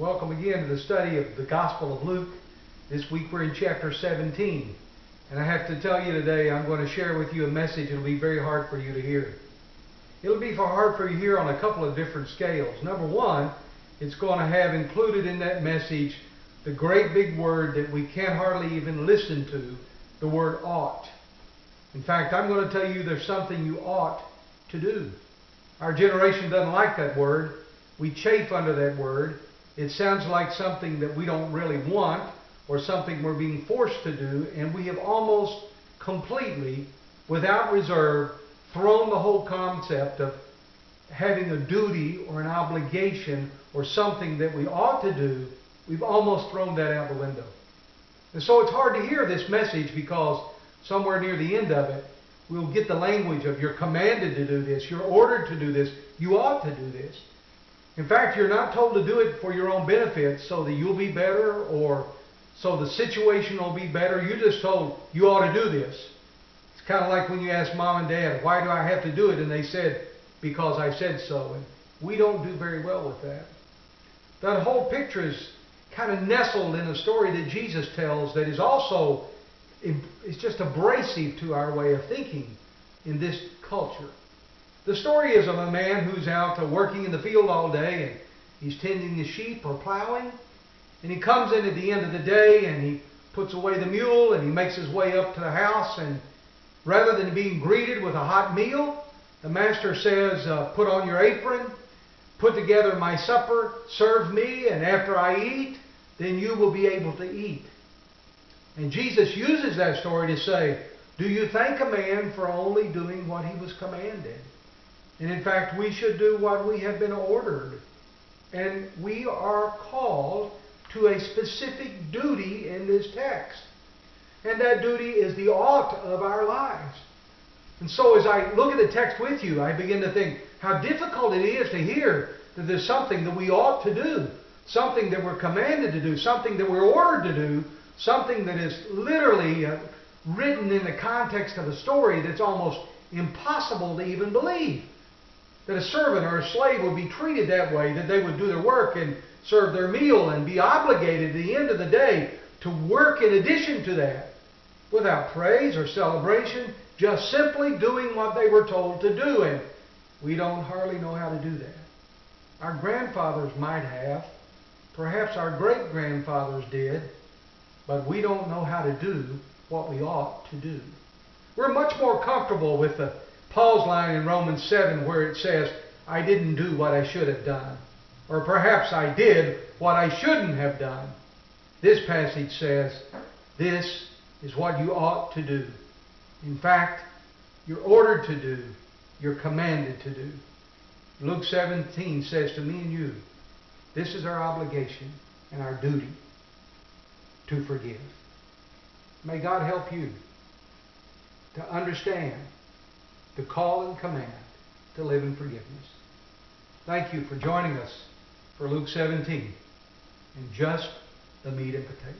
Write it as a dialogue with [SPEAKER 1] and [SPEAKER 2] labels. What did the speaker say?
[SPEAKER 1] Welcome again to the study of the Gospel of Luke. This week we're in chapter 17. And I have to tell you today, I'm going to share with you a message that will be very hard for you to hear. It'll be hard for you to hear on a couple of different scales. Number one, it's going to have included in that message the great big word that we can't hardly even listen to, the word ought. In fact, I'm going to tell you there's something you ought to do. Our generation doesn't like that word. We chafe under that word. It sounds like something that we don't really want or something we're being forced to do, and we have almost completely, without reserve, thrown the whole concept of having a duty or an obligation or something that we ought to do. We've almost thrown that out the window. And so it's hard to hear this message because somewhere near the end of it, we'll get the language of you're commanded to do this, you're ordered to do this, you ought to do this. In fact, you're not told to do it for your own benefit so that you'll be better or so the situation will be better. You're just told you ought to do this. It's kind of like when you ask mom and dad, why do I have to do it? And they said, because I said so. And we don't do very well with that. That whole picture is kind of nestled in a story that Jesus tells that is also it's just abrasive to our way of thinking in this culture. The story is of a man who's out working in the field all day, and he's tending the sheep or plowing, and he comes in at the end of the day and he puts away the mule and he makes his way up to the house, and rather than being greeted with a hot meal, the master says, put on your apron, put together my supper, serve me, and after I eat, then you will be able to eat. And Jesus uses that story to say, do you thank a man for only doing what he was commanded? And in fact, we should do what we have been ordered. And we are called to a specific duty in this text. And that duty is the ought of our lives. And so as I look at the text with you, I begin to think how difficult it is to hear that there's something that we ought to do, something that we're commanded to do, something that we're ordered to do, something that is literally written in the context of a story that's almost impossible to even believe. That a servant or a slave would be treated that way, that they would do their work and serve their meal and be obligated at the end of the day to work in addition to that, without praise or celebration, just simply doing what they were told to do. And we don't hardly know how to do that. Our grandfathers might have, perhaps our great-grandfathers did, but we don't know how to do what we ought to do. We're much more comfortable with Paul's line in Romans 7 where it says, I didn't do what I should have done. Or perhaps I did what I shouldn't have done. This passage says, this is what you ought to do. In fact, you're ordered to do. You're commanded to do. Luke 17 says to me and you, this is our obligation and our duty to forgive. May God help you to understand the call and command to live in forgiveness. Thank you for joining us for Luke 17 and just the meat and potatoes.